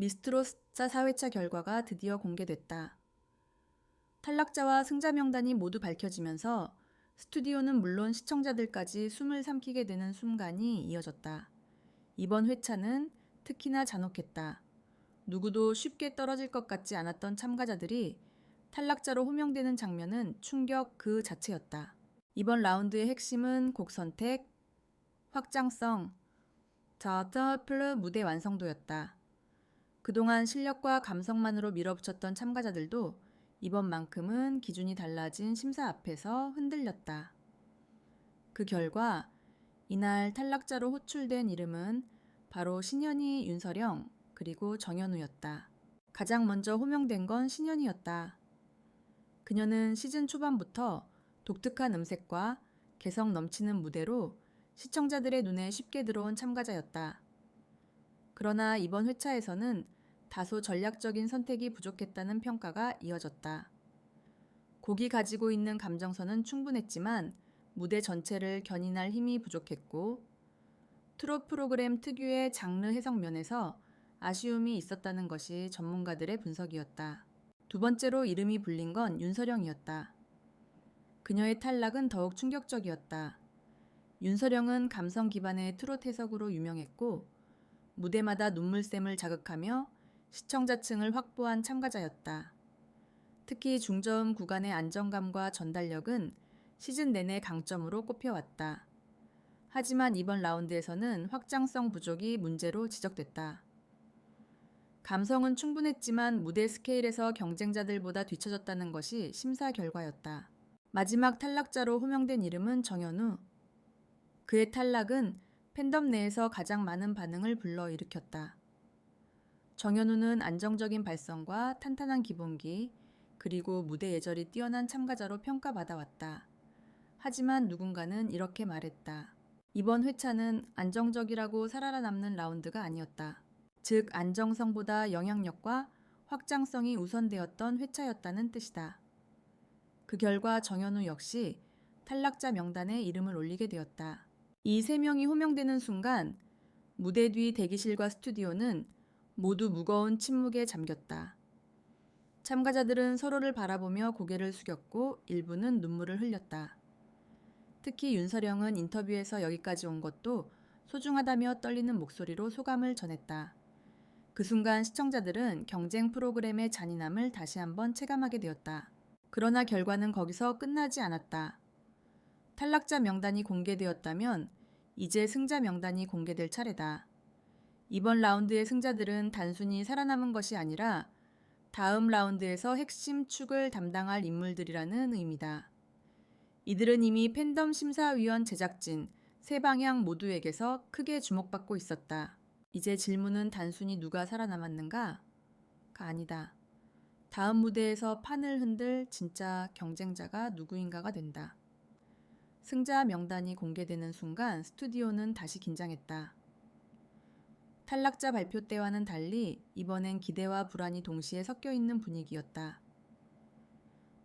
미스트로스타 4회차 결과가 드디어 공개됐다. 탈락자와 승자 명단이 모두 밝혀지면서 스튜디오는 물론 시청자들까지 숨을 삼키게 되는 순간이 이어졌다. 이번 회차는 특히나 잔혹했다. 누구도 쉽게 떨어질 것 같지 않았던 참가자들이 탈락자로 호명되는 장면은 충격 그 자체였다. 이번 라운드의 핵심은 곡 선택, 확장성, 더플 무대 완성도였다. 그동안 실력과 감성만으로 밀어붙였던 참가자들도 이번만큼은 기준이 달라진 심사 앞에서 흔들렸다. 그 결과 이날 탈락자로 호출된 이름은 바로 신현희, 윤서령, 그리고 정현우였다. 가장 먼저 호명된 건 신현희였다. 그녀는 시즌 초반부터 독특한 음색과 개성 넘치는 무대로 시청자들의 눈에 쉽게 들어온 참가자였다. 그러나 이번 회차에서는 다소 전략적인 선택이 부족했다는 평가가 이어졌다. 곡이 가지고 있는 감정선은 충분했지만 무대 전체를 견인할 힘이 부족했고 트롯 프로그램 특유의 장르 해석 면에서 아쉬움이 있었다는 것이 전문가들의 분석이었다. 두 번째로 이름이 불린 건 윤서령이었다. 그녀의 탈락은 더욱 충격적이었다. 윤서령은 감성 기반의 트롯 해석으로 유명했고 무대마다 눈물샘을 자극하며 시청자층을 확보한 참가자였다. 특히 중저음 구간의 안정감과 전달력은 시즌 내내 강점으로 꼽혀왔다. 하지만 이번 라운드에서는 확장성 부족이 문제로 지적됐다. 감성은 충분했지만 무대 스케일에서 경쟁자들보다 뒤처졌다는 것이 심사 결과였다. 마지막 탈락자로 호명된 이름은 정현우. 그의 탈락은 팬덤 내에서 가장 많은 반응을 불러일으켰다. 정현우는 안정적인 발성과 탄탄한 기본기, 그리고 무대 예절이 뛰어난 참가자로 평가받아왔다. 하지만 누군가는 이렇게 말했다. 이번 회차는 안정적이라고 살아남는 라운드가 아니었다. 즉 안정성보다 영향력과 확장성이 우선되었던 회차였다는 뜻이다. 그 결과 정현우 역시 탈락자 명단에 이름을 올리게 되었다. 이 세 명이 호명되는 순간 무대 뒤 대기실과 스튜디오는 모두 무거운 침묵에 잠겼다. 참가자들은 서로를 바라보며 고개를 숙였고 일부는 눈물을 흘렸다. 특히 윤서령은 인터뷰에서 여기까지 온 것도 소중하다며 떨리는 목소리로 소감을 전했다. 그 순간 시청자들은 경쟁 프로그램의 잔인함을 다시 한번 체감하게 되었다. 그러나 결과는 거기서 끝나지 않았다. 탈락자 명단이 공개되었다면 이제 승자 명단이 공개될 차례다. 이번 라운드의 승자들은 단순히 살아남은 것이 아니라 다음 라운드에서 핵심 축을 담당할 인물들이라는 의미다. 이들은 이미 팬덤 심사위원 제작진 세 방향 모두에게서 크게 주목받고 있었다. 이제 질문은 단순히 누가 살아남았는가가 아니다. 다음 무대에서 판을 흔들 진짜 경쟁자가 누구인가가 된다. 승자 명단이 공개되는 순간 스튜디오는 다시 긴장했다. 탈락자 발표 때와는 달리 이번엔 기대와 불안이 동시에 섞여 있는 분위기였다.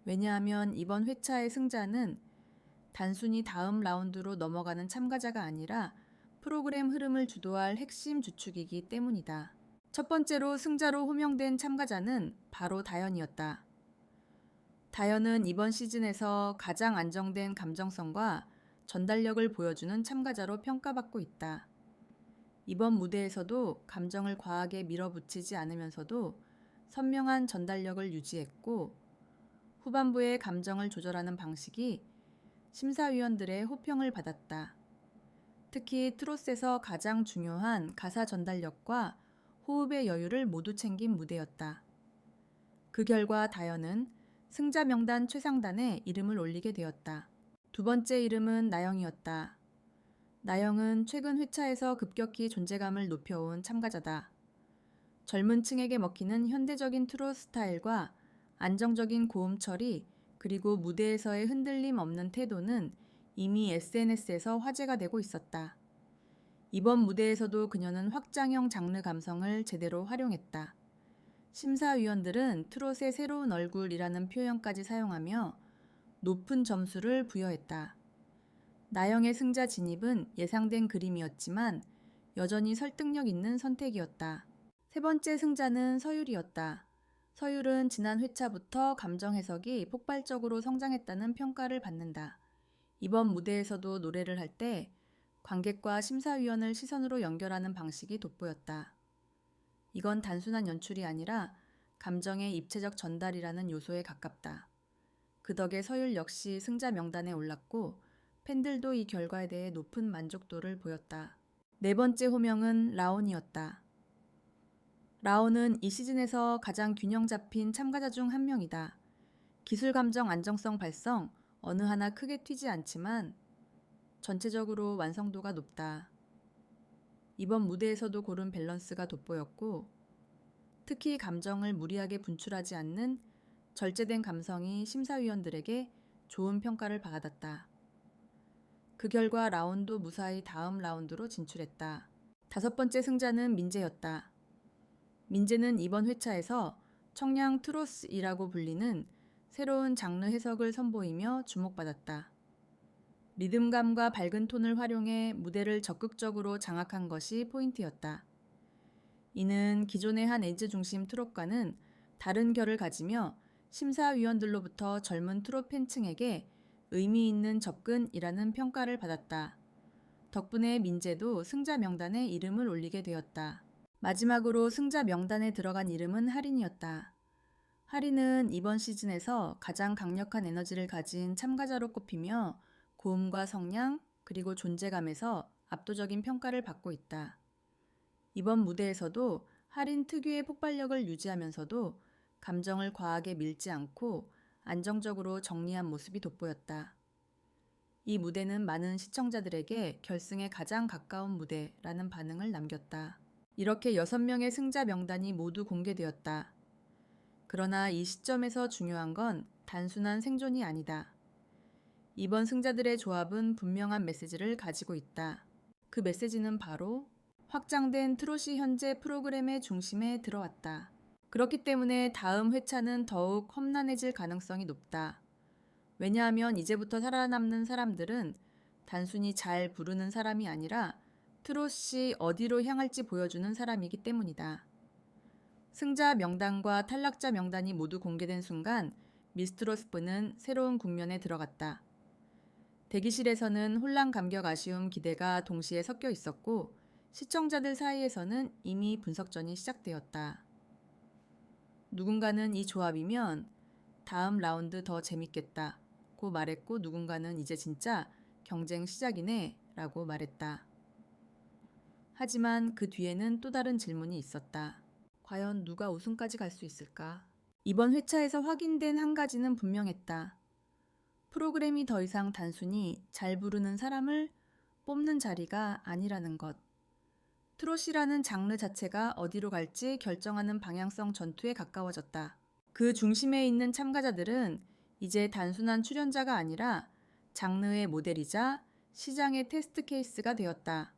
왜냐하면 이번 회차의 승자는 단순히 다음 라운드로 넘어가는 참가자가 아니라 프로그램 흐름을 주도할 핵심 주축이기 때문이다. 첫 번째로 승자로 호명된 참가자는 바로 다현이었다. 다현은 이번 시즌에서 가장 안정된 감정성과 전달력을 보여주는 참가자로 평가받고 있다. 이번 무대에서도 감정을 과하게 밀어붙이지 않으면서도 선명한 전달력을 유지했고 후반부의 감정을 조절하는 방식이 심사위원들의 호평을 받았다. 특히 트롯에서 가장 중요한 가사 전달력과 호흡의 여유를 모두 챙긴 무대였다. 그 결과 다현은 승자 명단 최상단에 이름을 올리게 되었다. 두 번째 이름은 나영이었다. 나영은 최근 회차에서 급격히 존재감을 높여온 참가자다. 젊은 층에게 먹히는 현대적인 트롯 스타일과 안정적인 고음 처리 그리고 무대에서의 흔들림 없는 태도는 이미 SNS에서 화제가 되고 있었다. 이번 무대에서도 그녀는 확장형 장르 감성을 제대로 활용했다. 심사위원들은 트롯의 새로운 얼굴이라는 표현까지 사용하며 높은 점수를 부여했다. 나영의 승자 진입은 예상된 그림이었지만 여전히 설득력 있는 선택이었다. 세 번째 승자는 서율이었다. 서율은 지난 회차부터 감정 해석이 폭발적으로 성장했다는 평가를 받는다. 이번 무대에서도 노래를 할 때 관객과 심사위원을 시선으로 연결하는 방식이 돋보였다. 이건 단순한 연출이 아니라 감정의 입체적 전달이라는 요소에 가깝다. 그 덕에 서율 역시 승자 명단에 올랐고 팬들도 이 결과에 대해 높은 만족도를 보였다. 네 번째 호명은 라온이었다. 라온은 이 시즌에서 가장 균형 잡힌 참가자 중 한 명이다. 기술 감정 안정성 발성 어느 하나 크게 튀지 않지만 전체적으로 완성도가 높다. 이번 무대에서도 고른 밸런스가 돋보였고 특히 감정을 무리하게 분출하지 않는 절제된 감성이 심사위원들에게 좋은 평가를 받았다. 그 결과 라온도 무사히 다음 라운드로 진출했다. 다섯 번째 승자는 민재였다. 민재는 이번 회차에서 청량 트로스이라고 불리는 새로운 장르 해석을 선보이며 주목받았다. 리듬감과 밝은 톤을 활용해 무대를 적극적으로 장악한 것이 포인트였다. 이는 기존의 한 에이즈 중심 트롯과는 다른 결을 가지며 심사위원들로부터 젊은 트롯 팬층에게 의미 있는 접근이라는 평가를 받았다. 덕분에 민재도 승자 명단에 이름을 올리게 되었다. 마지막으로 승자 명단에 들어간 이름은 하린이었다. 하린은 이번 시즌에서 가장 강력한 에너지를 가진 참가자로 꼽히며 고음과 성량 그리고 존재감에서 압도적인 평가를 받고 있다. 이번 무대에서도 하린 특유의 폭발력을 유지하면서도 감정을 과하게 밀지 않고 안정적으로 정리한 모습이 돋보였다. 이 무대는 많은 시청자들에게 결승에 가장 가까운 무대라는 반응을 남겼다. 이렇게 6명의 승자 명단이 모두 공개되었다. 그러나 이 시점에서 중요한 건 단순한 생존이 아니다. 이번 승자들의 조합은 분명한 메시지를 가지고 있다. 그 메시지는 바로 확장된 트롯이 현재 프로그램의 중심에 들어왔다. 그렇기 때문에 다음 회차는 더욱 험난해질 가능성이 높다. 왜냐하면 이제부터 살아남는 사람들은 단순히 잘 부르는 사람이 아니라 트롯이 어디로 향할지 보여주는 사람이기 때문이다. 승자 명단과 탈락자 명단이 모두 공개된 순간 미스트롯스부는 새로운 국면에 들어갔다. 대기실에서는 혼란, 감격, 아쉬움, 기대가 동시에 섞여 있었고 시청자들 사이에서는 이미 분석전이 시작되었다. 누군가는 이 조합이면 다음 라운드 더 재밌겠다 고 말했고 누군가는 이제 진짜 경쟁 시작이네 라고 말했다. 하지만 그 뒤에는 또 다른 질문이 있었다. 과연 누가 우승까지 갈 수 있을까? 이번 회차에서 확인된 한 가지는 분명했다. 프로그램이 더 이상 단순히 잘 부르는 사람을 뽑는 자리가 아니라는 것. 트롯이라는 장르 자체가 어디로 갈지 결정하는 방향성 전투에 가까워졌다. 그 중심에 있는 참가자들은 이제 단순한 출연자가 아니라 장르의 모델이자 시장의 테스트 케이스가 되었다.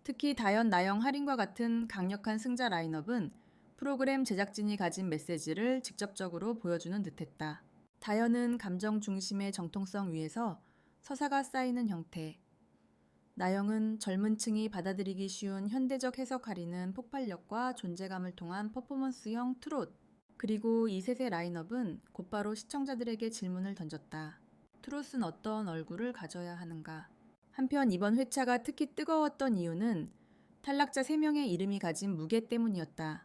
특히 다연, 나영, 하린과 같은 강력한 승자 라인업은 프로그램 제작진이 가진 메시지를 직접적으로 보여주는 듯했다. 다연은 감정 중심의 정통성 위에서 서사가 쌓이는 형태, 나영은 젊은 층이 받아들이기 쉬운 현대적 해석하리는 폭발력과 존재감을 통한 퍼포먼스형 트롯, 그리고 이 셋의 라인업은 곧바로 시청자들에게 질문을 던졌다. 트롯은 어떤 얼굴을 가져야 하는가? 한편 이번 회차가 특히 뜨거웠던 이유는 탈락자 3명의 이름이 가진 무게 때문이었다.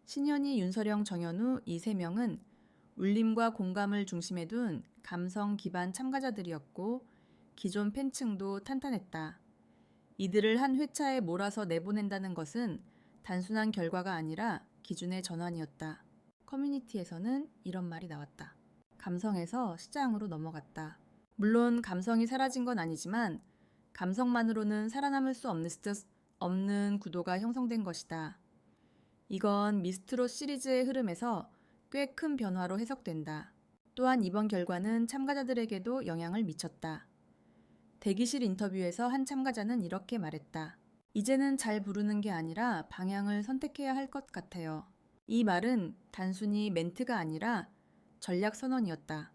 신현희, 윤서령, 정현우 이 3명은 울림과 공감을 중심에 둔 감성 기반 참가자들이었고 기존 팬층도 탄탄했다. 이들을 한 회차에 몰아서 내보낸다는 것은 단순한 결과가 아니라 기준의 전환이었다. 커뮤니티에서는 이런 말이 나왔다. 감성에서 시장으로 넘어갔다. 물론 감성이 사라진 건 아니지만 감성만으로는 살아남을 수 없는 구도가 형성된 것이다. 이건 미스트롯 시리즈의 흐름에서 꽤 큰 변화로 해석된다. 또한 이번 결과는 참가자들에게도 영향을 미쳤다. 대기실 인터뷰에서 한 참가자는 이렇게 말했다. 이제는 잘 부르는 게 아니라 방향을 선택해야 할 것 같아요. 이 말은 단순히 멘트가 아니라 전략 선언이었다.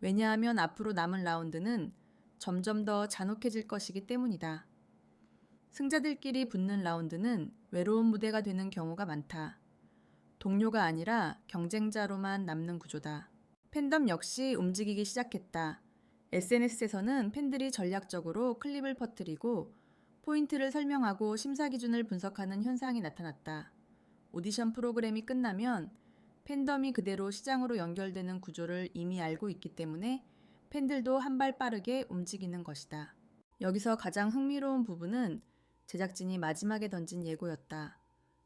왜냐하면 앞으로 남은 라운드는 점점 더 잔혹해질 것이기 때문이다. 승자들끼리 붙는 라운드는 외로운 무대가 되는 경우가 많다. 동료가 아니라 경쟁자로만 남는 구조다. 팬덤 역시 움직이기 시작했다. SNS에서는 팬들이 전략적으로 클립을 퍼뜨리고 포인트를 설명하고 심사 기준을 분석하는 현상이 나타났다. 오디션 프로그램이 끝나면 팬덤이 그대로 시장으로 연결되는 구조를 이미 알고 있기 때문에 팬들도 한 발 빠르게 움직이는 것이다. 여기서 가장 흥미로운 부분은 제작진이 마지막에 던진 예고였다.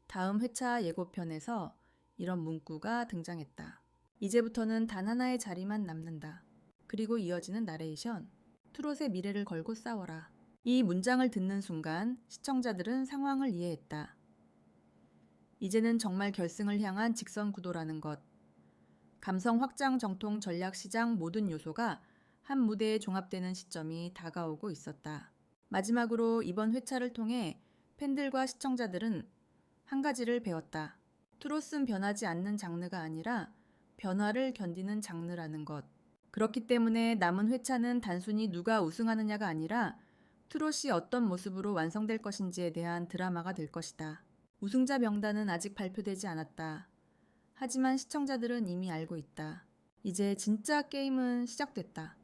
다음 회차 예고편에서 이런 문구가 등장했다. 이제부터는 단 하나의 자리만 남는다. 그리고 이어지는 나레이션. 트롯의 미래를 걸고 싸워라. 이 문장을 듣는 순간 시청자들은 상황을 이해했다. 이제는 정말 결승을 향한 직선 구도라는 것. 감성 확장 정통 전략 시장 모든 요소가 한 무대에 종합되는 시점이 다가오고 있었다. 마지막으로 이번 회차를 통해 팬들과 시청자들은 한 가지를 배웠다. 트롯은 변하지 않는 장르가 아니라 변화를 견디는 장르라는 것. 그렇기 때문에 남은 회차는 단순히 누가 우승하느냐가 아니라 트롯이 어떤 모습으로 완성될 것인지에 대한 드라마가 될 것이다. 우승자 명단은 아직 발표되지 않았다. 하지만 시청자들은 이미 알고 있다. 이제 진짜 게임은 시작됐다.